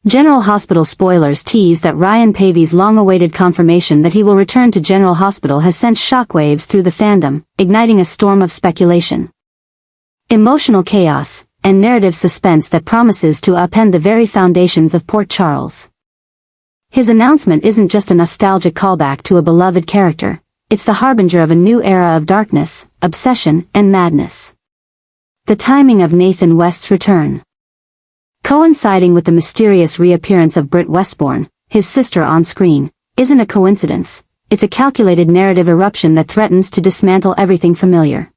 General Hospital spoilers tease that Ryan Paevey's long-awaited confirmation that he will return to General Hospital has sent shockwaves through the fandom, igniting a storm of speculation. Emotional chaos, and narrative suspense that promises to upend the very foundations of Port Charles. His announcement isn't just a nostalgic callback to a beloved character, it's the harbinger of a new era of darkness, obsession, and madness. The timing of Nathan West's return, coinciding with the mysterious reappearance of Britt Westbourne, his sister on screen, isn't a coincidence, it's a calculated narrative eruption that threatens to dismantle everything familiar.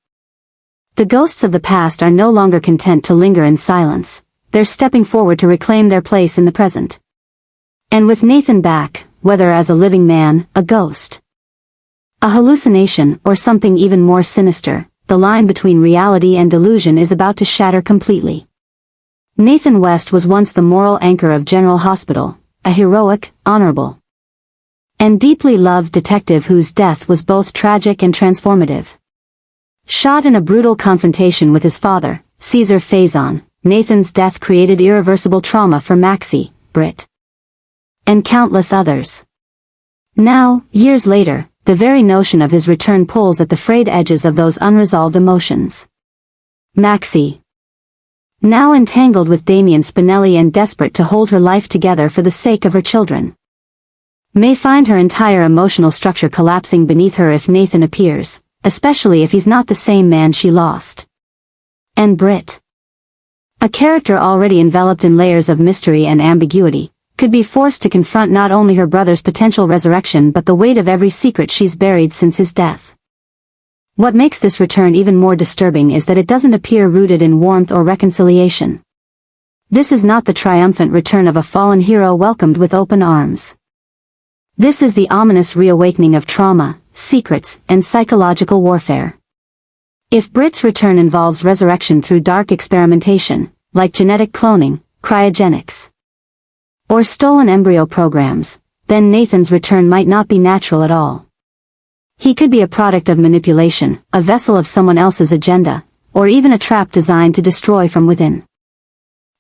The ghosts of the past are no longer content to linger in silence, they're stepping forward to reclaim their place in the present. And with Nathan back, whether as a living man, a ghost, a hallucination, or something even more sinister, the line between reality and delusion is about to shatter completely. Nathan West was once the moral anchor of General Hospital, a heroic, honorable, and deeply loved detective whose death was both tragic and transformative. Shot in a brutal confrontation with his father, Caesar Faison, Nathan's death created irreversible trauma for Maxie, Britt, and countless others. Now, years later, the very notion of his return pulls at the frayed edges of those unresolved emotions. Maxie, now entangled with Damien Spinelli and desperate to hold her life together for the sake of her children, may find her entire emotional structure collapsing beneath her if Nathan appears, especially if he's not the same man she lost. And Britt, a character already enveloped in layers of mystery and ambiguity, could be forced to confront not only her brother's potential resurrection but the weight of every secret she's buried since his death. What makes this return even more disturbing is that it doesn't appear rooted in warmth or reconciliation. This is not the triumphant return of a fallen hero welcomed with open arms. This is the ominous reawakening of trauma, secrets, and psychological warfare. If Britt's return involves resurrection through dark experimentation, like genetic cloning, cryogenics, or stolen embryo programs, then Nathan's return might not be natural at all. He could be a product of manipulation, a vessel of someone else's agenda, or even a trap designed to destroy from within.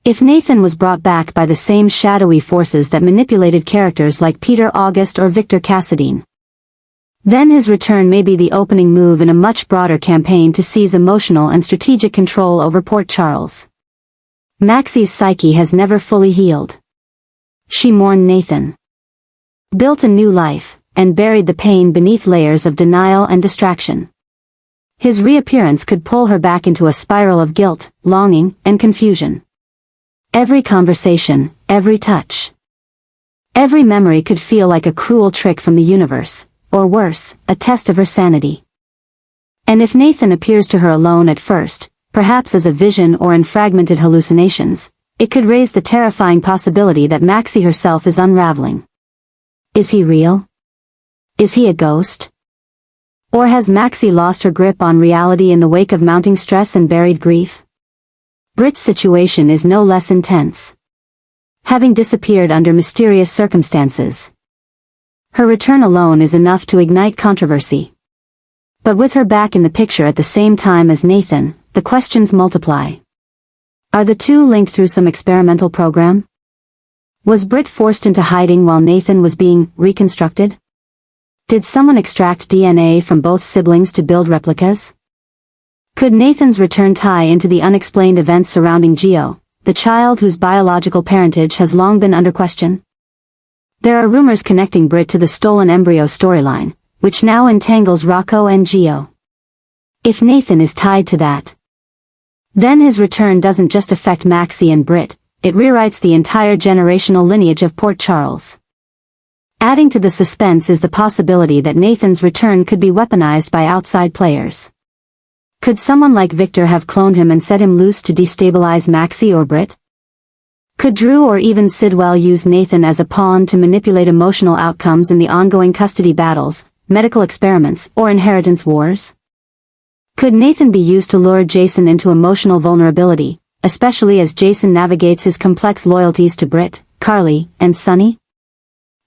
If Nathan was brought back by the same shadowy forces that manipulated characters like Peter August or Victor Cassadine, then his return may be the opening move in a much broader campaign to seize emotional and strategic control over Port Charles. Maxie's psyche has never fully healed. She mourned Nathan, built a new life, and buried the pain beneath layers of denial and distraction. His reappearance could pull her back into a spiral of guilt, longing, and confusion. Every conversation, every touch, every memory could feel like a cruel trick from the universe, or worse, a test of her sanity. And if Nathan appears to her alone at first, perhaps as a vision or in fragmented hallucinations, it could raise the terrifying possibility that Maxie herself is unraveling. Is he real? Is he a ghost? Or has Maxie lost her grip on reality in the wake of mounting stress and buried grief? Britt's situation is no less intense. Having disappeared under mysterious circumstances, her return alone is enough to ignite controversy. But with her back in the picture at the same time as Nathan, the questions multiply. Are the two linked through some experimental program? Was Britt forced into hiding while Nathan was being reconstructed? Did someone extract DNA from both siblings to build replicas? Could Nathan's return tie into the unexplained events surrounding Gio, the child whose biological parentage has long been under question? There are rumors connecting Britt to the stolen embryo storyline, which now entangles Rocco and Gio. If Nathan is tied to that, then his return doesn't just affect Maxie and Britt, it rewrites the entire generational lineage of Port Charles. Adding to the suspense is the possibility that Nathan's return could be weaponized by outside players. Could someone like Victor have cloned him and set him loose to destabilize Maxie or Britt? Could Drew or even Sidwell use Nathan as a pawn to manipulate emotional outcomes in the ongoing custody battles, medical experiments, or inheritance wars? Could Nathan be used to lure Jason into emotional vulnerability, especially as Jason navigates his complex loyalties to Britt, Carly, and Sunny?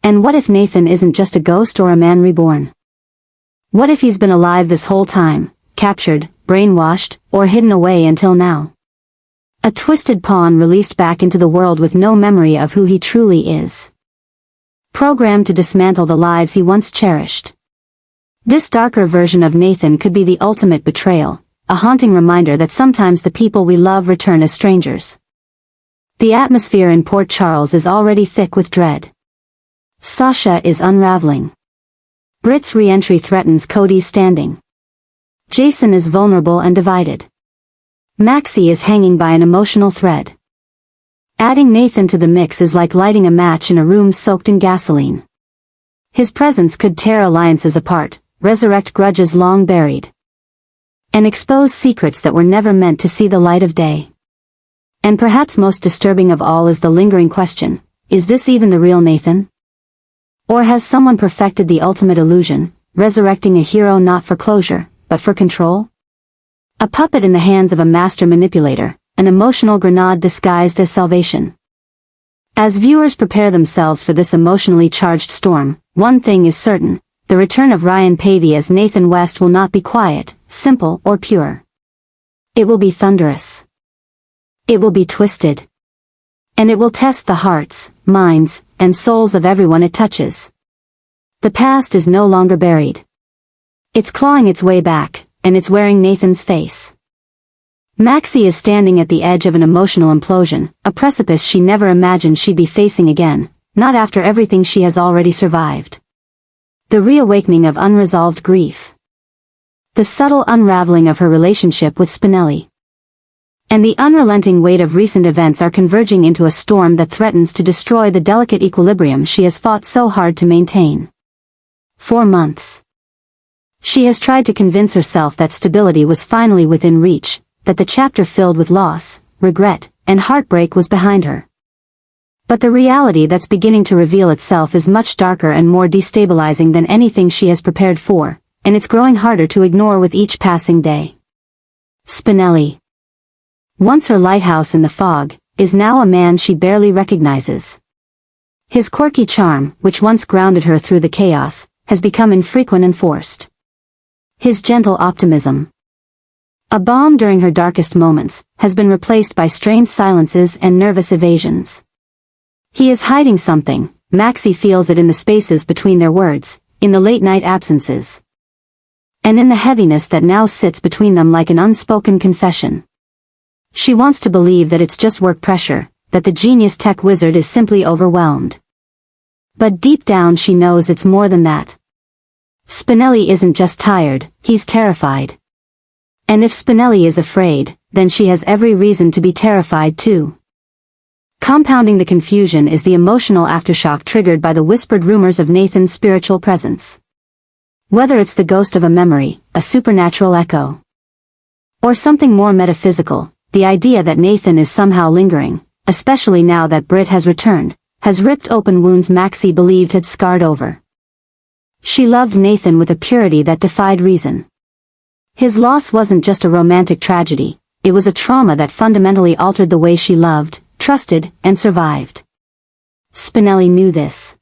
And what if Nathan isn't just a ghost or a man reborn? What if he's been alive this whole time, captured, brainwashed, or hidden away until now? A twisted pawn released back into the world with no memory of who he truly is. Programmed to dismantle the lives he once cherished. This darker version of Nathan could be the ultimate betrayal, a haunting reminder that sometimes the people we love return as strangers. The atmosphere in Port Charles is already thick with dread. Sasha is unraveling. Britt's re-entry threatens Cody's standing. Jason is vulnerable and divided. Maxie is hanging by an emotional thread. Adding Nathan to the mix is like lighting a match in a room soaked in gasoline. His presence could tear alliances apart, resurrect grudges long buried, and expose secrets that were never meant to see the light of day. And perhaps most disturbing of all is the lingering question, is this even the real Nathan? Or has someone perfected the ultimate illusion, resurrecting a hero not for closure, but for control? A puppet in the hands of a master manipulator, an emotional grenade disguised as salvation. As viewers prepare themselves for this emotionally charged storm, one thing is certain, the return of Ryan Paevey as Nathan West will not be quiet, simple, or pure. It will be thunderous. It will be twisted. And it will test the hearts, minds, and souls of everyone it touches. The past is no longer buried. It's clawing its way back, and it's wearing Nathan's face. Maxie is standing at the edge of an emotional implosion, a precipice she never imagined she'd be facing again, not after everything she has already survived. The reawakening of unresolved grief. The subtle unraveling of her relationship with Spinelli. And the unrelenting weight of recent events are converging into a storm that threatens to destroy the delicate equilibrium she has fought so hard to maintain. 4 months. She has tried to convince herself that stability was finally within reach, that the chapter filled with loss, regret, and heartbreak was behind her. But the reality that's beginning to reveal itself is much darker and more destabilizing than anything she has prepared for, and it's growing harder to ignore with each passing day. Spinelli, once her lighthouse in the fog, is now a man she barely recognizes. His quirky charm, which once grounded her through the chaos, has become infrequent and forced. His gentle optimism, a balm during her darkest moments, has been replaced by strained silences and nervous evasions. He is hiding something. Maxie feels it in the spaces between their words, in the late-night absences, and in the heaviness that now sits between them like an unspoken confession. She wants to believe that it's just work pressure, that the genius tech wizard is simply overwhelmed. But deep down she knows it's more than that. Spinelli isn't just tired, he's terrified. And if Spinelli is afraid, then she has every reason to be terrified too. Compounding the confusion is the emotional aftershock triggered by the whispered rumors of Nathan's spiritual presence. Whether it's the ghost of a memory, a supernatural echo, or something more metaphysical, the idea that Nathan is somehow lingering, especially now that Britt has returned, has ripped open wounds Maxie believed had scarred over. She loved Nathan with a purity that defied reason. His loss wasn't just a romantic tragedy, it was a trauma that fundamentally altered the way she loved, trusted, and survived. Spinelli knew this.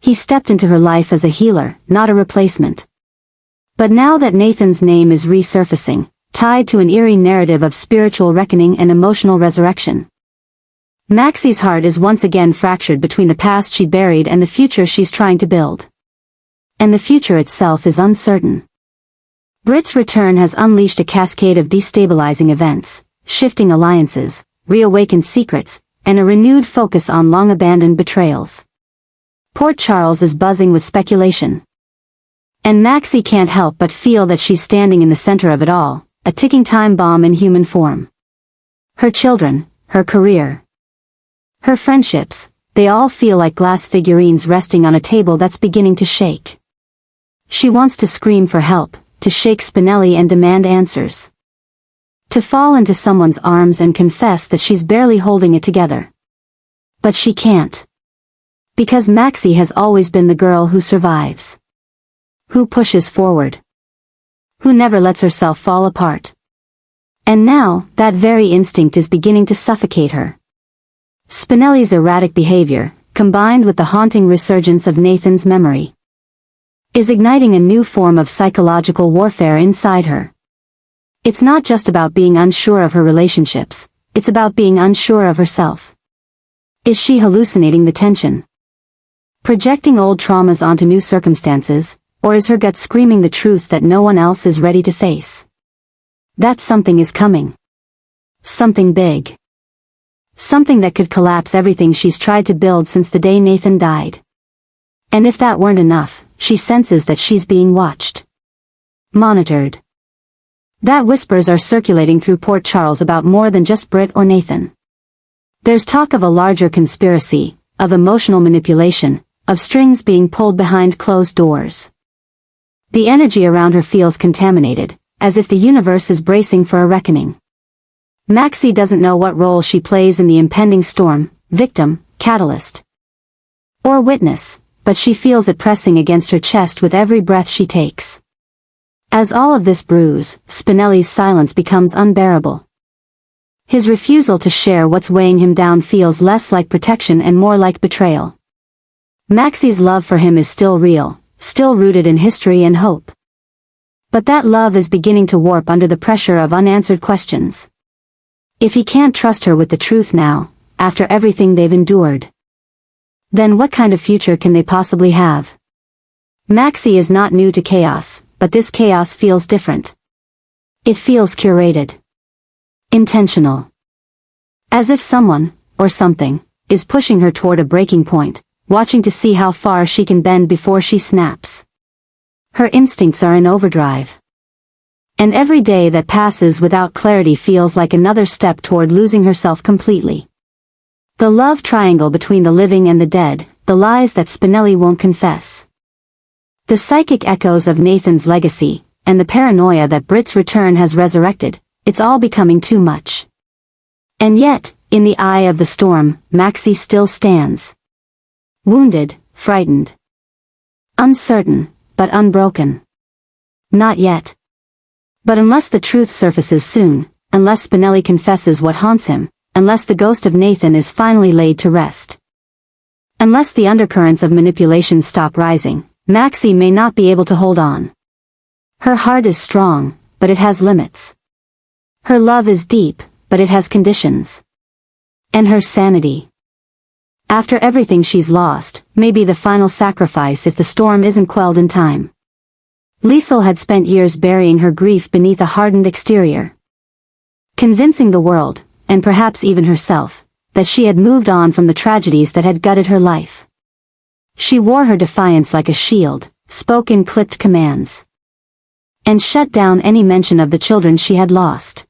He stepped into her life as a healer, not a replacement. But now that Nathan's name is resurfacing, tied to an eerie narrative of spiritual reckoning and emotional resurrection, Maxie's heart is once again fractured between the past she buried and the future she's trying to build. And the future itself is uncertain. Britt's return has unleashed a cascade of destabilizing events, shifting alliances, reawakened secrets, and a renewed focus on long-abandoned betrayals. Port Charles is buzzing with speculation. And Maxie can't help but feel that she's standing in the center of it all, a ticking time bomb in human form. Her children, her career, her friendships, they all feel like glass figurines resting on a table that's beginning to shake. She wants to scream for help, to shake Spinelli and demand answers. To fall into someone's arms and confess that she's barely holding it together. But she can't. Because Maxie has always been the girl who survives. Who pushes forward. Who never lets herself fall apart. And now, that very instinct is beginning to suffocate her. Spinelli's erratic behavior, combined with the haunting resurgence of Nathan's memory, is igniting a new form of psychological warfare inside her. It's not just about being unsure of her relationships, it's about being unsure of herself. Is she hallucinating the tension? Projecting old traumas onto new circumstances, or is her gut screaming the truth that no one else is ready to face? That something is coming. Something big. Something that could collapse everything she's tried to build since the day Nathan died. And if that weren't enough, she senses that she's being watched. Monitored. That whispers are circulating through Port Charles about more than just Britt or Nathan. There's talk of a larger conspiracy, of emotional manipulation, of strings being pulled behind closed doors. The energy around her feels contaminated, as if the universe is bracing for a reckoning. Maxie doesn't know what role she plays in the impending storm, victim, catalyst, or witness, but she feels it pressing against her chest with every breath she takes. As all of this brews, Spinelli's silence becomes unbearable. His refusal to share what's weighing him down feels less like protection and more like betrayal. Maxie's love for him is still real, still rooted in history and hope. But that love is beginning to warp under the pressure of unanswered questions. If he can't trust her with the truth now, after everything they've endured, then what kind of future can they possibly have? Maxie is not new to chaos, but this chaos feels different. It feels curated. Intentional. As if someone, or something, is pushing her toward a breaking point, watching to see how far she can bend before she snaps. Her instincts are in overdrive. And every day that passes without clarity feels like another step toward losing herself completely. The love triangle between the living and the dead, the lies that Spinelli won't confess. The psychic echoes of Nathan's legacy, and the paranoia that Britt's return has resurrected, it's all becoming too much. And yet, in the eye of the storm, Maxie still stands. Wounded, frightened. Uncertain, but unbroken. Not yet. But unless the truth surfaces soon, unless Spinelli confesses what haunts him, unless the ghost of Nathan is finally laid to rest, unless the undercurrents of manipulation stop rising, Maxie may not be able to hold on. Her heart is strong, but it has limits. Her love is deep, but it has conditions. And her sanity, after everything she's lost, may be the final sacrifice if the storm isn't quelled in time. Liesel had spent years burying her grief beneath a hardened exterior, convincing the world, and perhaps even herself, that she had moved on from the tragedies that had gutted her life. She wore her defiance like a shield, spoke in clipped commands, and shut down any mention of the children she had lost.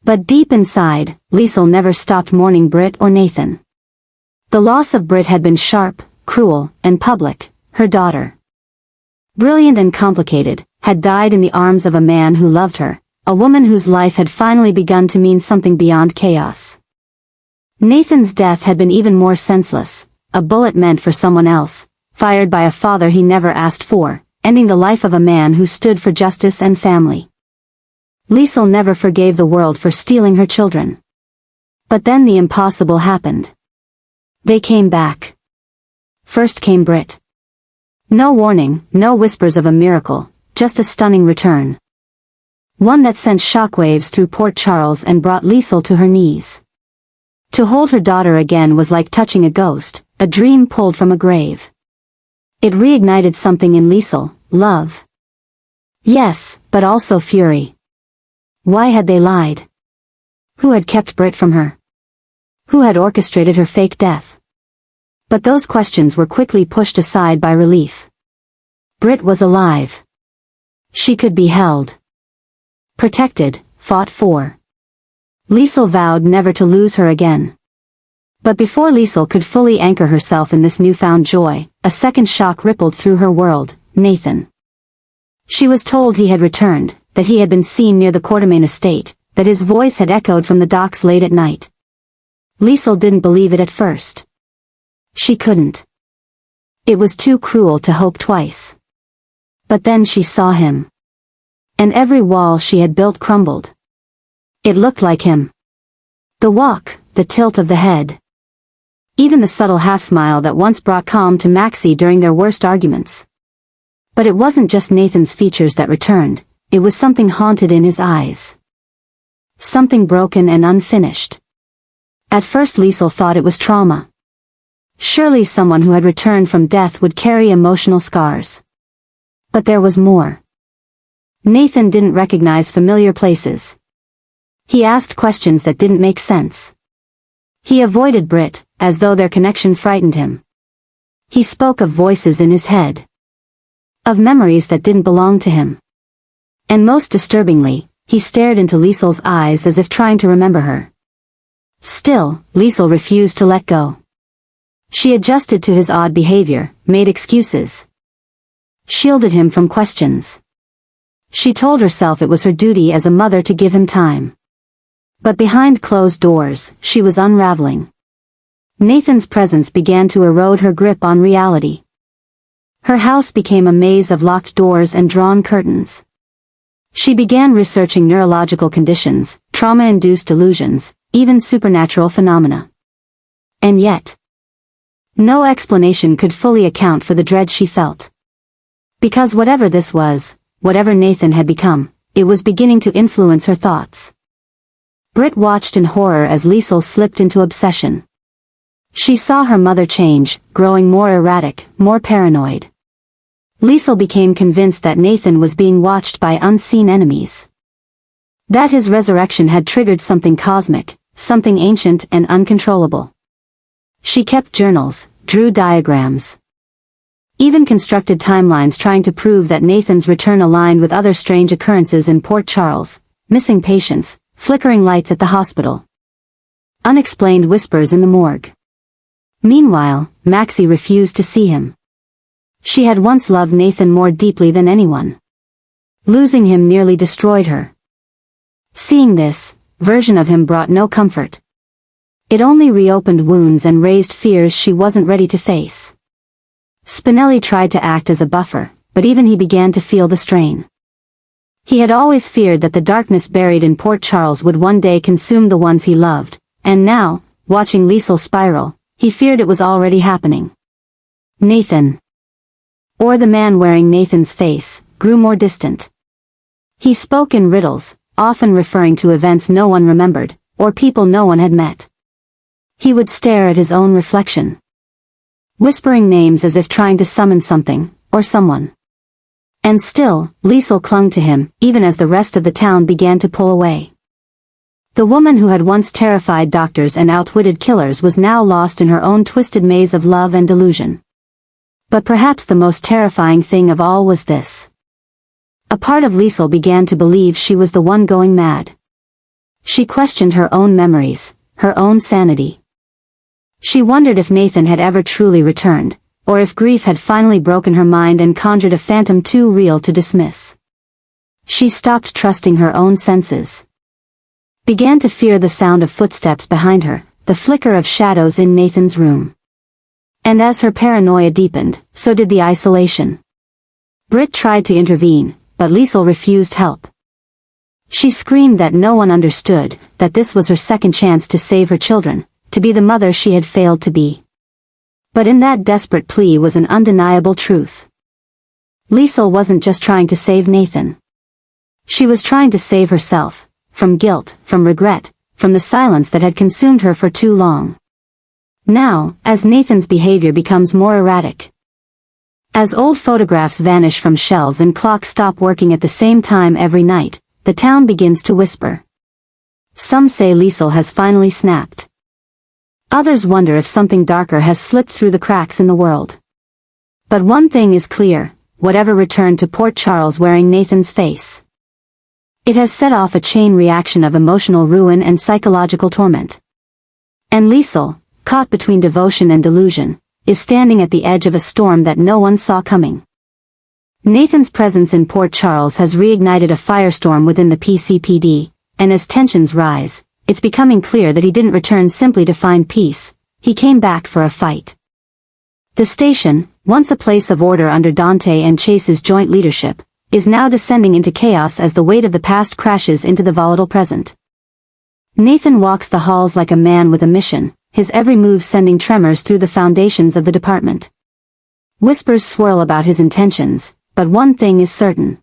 But deep inside, Liesel never stopped mourning Britt or Nathan. The loss of Britt had been sharp, cruel, and public. Her daughter, brilliant and complicated, had died in the arms of a man who loved her, a woman whose life had finally begun to mean something beyond chaos. Nathan's death had been even more senseless, a bullet meant for someone else, fired by a father he never asked for, ending the life of a man who stood for justice and family. Liesel never forgave the world for stealing her children. But then the impossible happened. They came back. First came Britt. No warning, no whispers of a miracle, just a stunning return. One that sent shockwaves through Port Charles and brought Liesel to her knees. To hold her daughter again was like touching a ghost, a dream pulled from a grave. It reignited something in Liesel, love. Yes, but also fury. Why had they lied? Who had kept Britt from her? Who had orchestrated her fake death? But those questions were quickly pushed aside by relief. Britt was alive. She could be held. Protected, fought for. Liesel vowed never to lose her again. But before Liesel could fully anchor herself in this newfound joy, a second shock rippled through her world, Nathan. She was told he had returned, that he had been seen near the Quartermain estate, that his voice had echoed from the docks late at night. Liesel didn't believe it at first. She couldn't. It was too cruel to hope twice. But then she saw him. And every wall she had built crumbled. It looked like him. The walk, the tilt of the head. Even the subtle half-smile that once brought calm to Maxie during their worst arguments. But it wasn't just Nathan's features that returned, it was something haunted in his eyes. Something broken and unfinished. At first Liesel thought it was trauma. Surely someone who had returned from death would carry emotional scars. But there was more. Nathan didn't recognize familiar places. He asked questions that didn't make sense. He avoided Britt, as though their connection frightened him. He spoke of voices in his head. Of memories that didn't belong to him. And most disturbingly, he stared into Liesel's eyes as if trying to remember her. Still, Liesel refused to let go. She adjusted to his odd behavior, made excuses. Shielded him from questions. She told herself it was her duty as a mother to give him time. But behind closed doors, she was unraveling. Nathan's presence began to erode her grip on reality. Her house became a maze of locked doors and drawn curtains. She began researching neurological conditions, trauma-induced delusions, even supernatural phenomena. And yet, no explanation could fully account for the dread she felt. Because whatever this was, whatever Nathan had become, it was beginning to influence her thoughts. Britt watched in horror as Liesel slipped into obsession. She saw her mother change, growing more erratic, more paranoid. Liesel became convinced that Nathan was being watched by unseen enemies. That his resurrection had triggered something cosmic, something ancient and uncontrollable. She kept journals, drew diagrams. Even constructed timelines trying to prove that Nathan's return aligned with other strange occurrences in Port Charles, missing patients, flickering lights at the hospital. Unexplained whispers in the morgue. Meanwhile, Maxie refused to see him. She had once loved Nathan more deeply than anyone. Losing him nearly destroyed her. Seeing this version of him brought no comfort. It only reopened wounds and raised fears she wasn't ready to face. Spinelli tried to act as a buffer, but even he began to feel the strain. He had always feared that the darkness buried in Port Charles would one day consume the ones he loved, and now, watching Liesel spiral, he feared it was already happening. Nathan, or the man wearing Nathan's face, grew more distant. He spoke in riddles, often referring to events no one remembered, or people no one had met. He would stare at his own reflection, whispering names as if trying to summon something, or someone. And still, Liesel clung to him, even as the rest of the town began to pull away. The woman who had once terrified doctors and outwitted killers was now lost in her own twisted maze of love and delusion. But perhaps the most terrifying thing of all was this. A part of Liesel began to believe she was the one going mad. She questioned her own memories, her own sanity. She wondered if Nathan had ever truly returned, or if grief had finally broken her mind and conjured a phantom too real to dismiss. She stopped trusting her own senses. Began to fear the sound of footsteps behind her, the flicker of shadows in Nathan's room. And as her paranoia deepened, so did the isolation. Britt tried to intervene, but Liesel refused help. She screamed that no one understood, that this was her second chance to save her children, to be the mother she had failed to be. But in that desperate plea was an undeniable truth. Liesel wasn't just trying to save Nathan. She was trying to save herself, from guilt, from regret, from the silence that had consumed her for too long. Now, as Nathan's behavior becomes more erratic, as old photographs vanish from shelves and clocks stop working at the same time every night, the town begins to whisper. Some say Liesel has finally snapped. Others wonder if something darker has slipped through the cracks in the world. But one thing is clear, whatever returned to Port Charles wearing Nathan's face, it has set off a chain reaction of emotional ruin and psychological torment. And Liesel, caught between devotion and delusion, is standing at the edge of a storm that no one saw coming. Nathan's presence in Port Charles has reignited a firestorm within the PCPD, and as tensions rise, it's becoming clear that he didn't return simply to find peace, he came back for a fight. The station, once a place of order under Dante and Chase's joint leadership, is now descending into chaos as the weight of the past crashes into the volatile present. Nathan walks the halls like a man with a mission, his every move sending tremors through the foundations of the department. Whispers swirl about his intentions, but one thing is certain.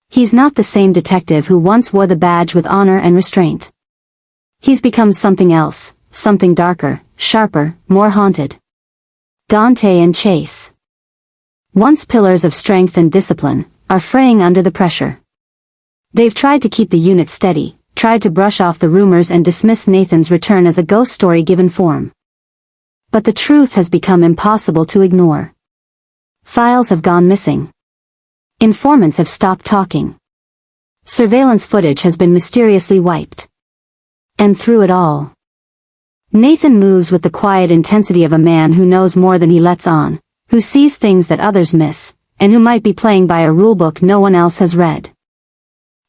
He's not the same detective who once wore the badge with honor and restraint. He's become something else, something darker, sharper, more haunted. Dante and Chase, once pillars of strength and discipline, are fraying under the pressure. They've tried to keep the unit steady, tried to brush off the rumors and dismiss Nathan's return as a ghost story given form. But the truth has become impossible to ignore. Files have gone missing. Informants have stopped talking. Surveillance footage has been mysteriously wiped. And through it all, Nathan moves with the quiet intensity of a man who knows more than he lets on, who sees things that others miss, and who might be playing by a rulebook no one else has read.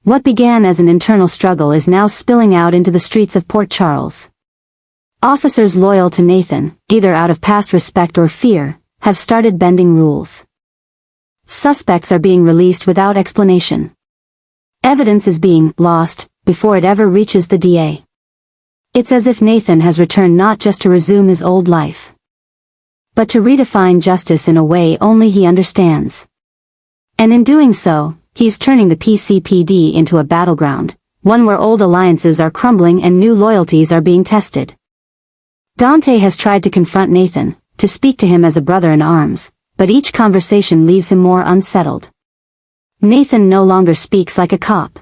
What began as an internal struggle is now spilling out into the streets of Port Charles. Officers loyal to Nathan, either out of past respect or fear, have started bending rules. Suspects are being released without explanation. Evidence is being lost before it ever reaches the DA. It's as if Nathan has returned not just to resume his old life, but to redefine justice in a way only he understands. And in doing so, he's turning the PCPD into a battleground, one where old alliances are crumbling and new loyalties are being tested. Dante has tried to confront Nathan, to speak to him as a brother in arms, but each conversation leaves him more unsettled. Nathan no longer speaks like a cop.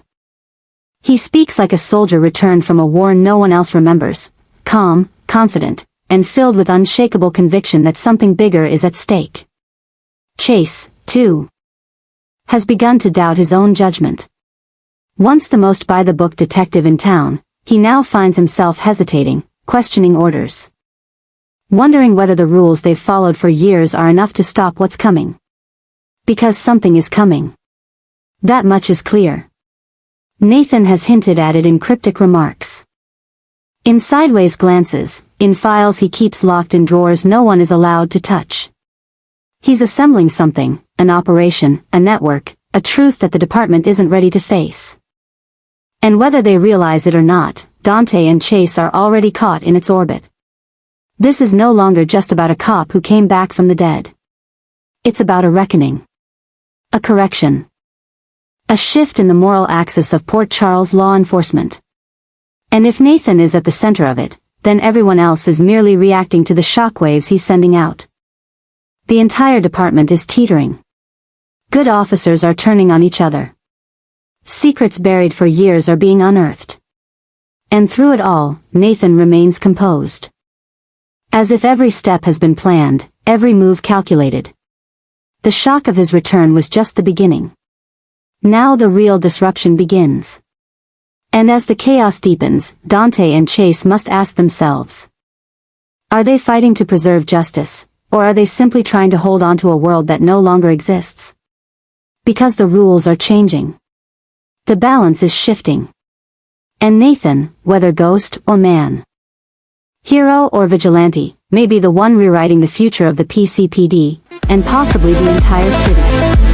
He speaks like a soldier returned from a war no one else remembers, calm, confident, and filled with unshakable conviction that something bigger is at stake. Chase, too, has begun to doubt his own judgment. Once the most by-the-book detective in town, he now finds himself hesitating, questioning orders, wondering whether the rules they've followed for years are enough to stop what's coming. Because something is coming. That much is clear. Nathan has hinted at it in cryptic remarks. In sideways glances, in files he keeps locked in drawers no one is allowed to touch. He's assembling something, an operation, a network, a truth that the department isn't ready to face. And whether they realize it or not, Dante and Chase are already caught in its orbit. This is no longer just about a cop who came back from the dead. It's about a reckoning. A correction. A shift in the moral axis of Port Charles law enforcement. And if Nathan is at the center of it, then everyone else is merely reacting to the shockwaves he's sending out. The entire department is teetering. Good officers are turning on each other. Secrets buried for years are being unearthed. And through it all, Nathan remains composed. As if every step has been planned, every move calculated. The shock of his return was just the beginning. Now the real disruption begins. And as the chaos deepens, Dante and Chase must ask themselves, are they fighting to preserve justice, or are they simply trying to hold on to a world that no longer exists? Because the rules are changing. The balance is shifting. And Nathan, whether ghost or man, hero or vigilante, may be the one rewriting the future of the PCPD, and possibly the entire city.